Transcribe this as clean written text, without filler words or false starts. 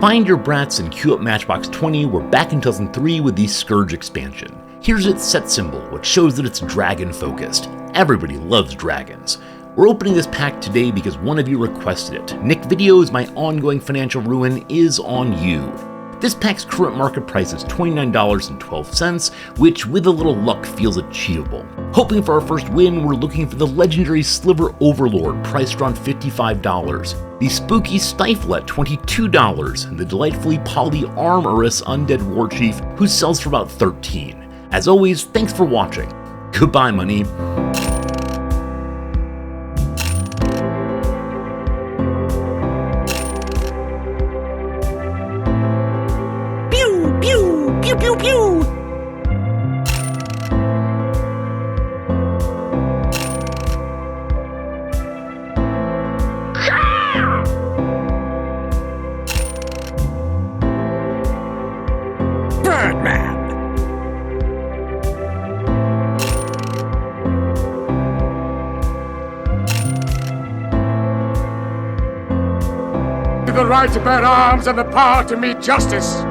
Find your brats and queue up Matchbox 20. We're back in 2003 with the Scourge expansion. Here's its set symbol, which shows that it's dragon focused. Everybody loves dragons. We're opening this pack today because one of you requested it. Nick Videos, my ongoing financial ruin is on you. This pack's current market price is $29.12, which with a little luck feels achievable. Hoping for our first win, we're looking for the legendary Sliver Overlord, priced around $55, the spooky Stifle at $22, and the delightfully polyarmorous Undead Warchief, who sells for about $13. As always, thanks for watching. Goodbye, money. Pew, pew, pew! Birdman! The right to bear arms and the power to meet justice.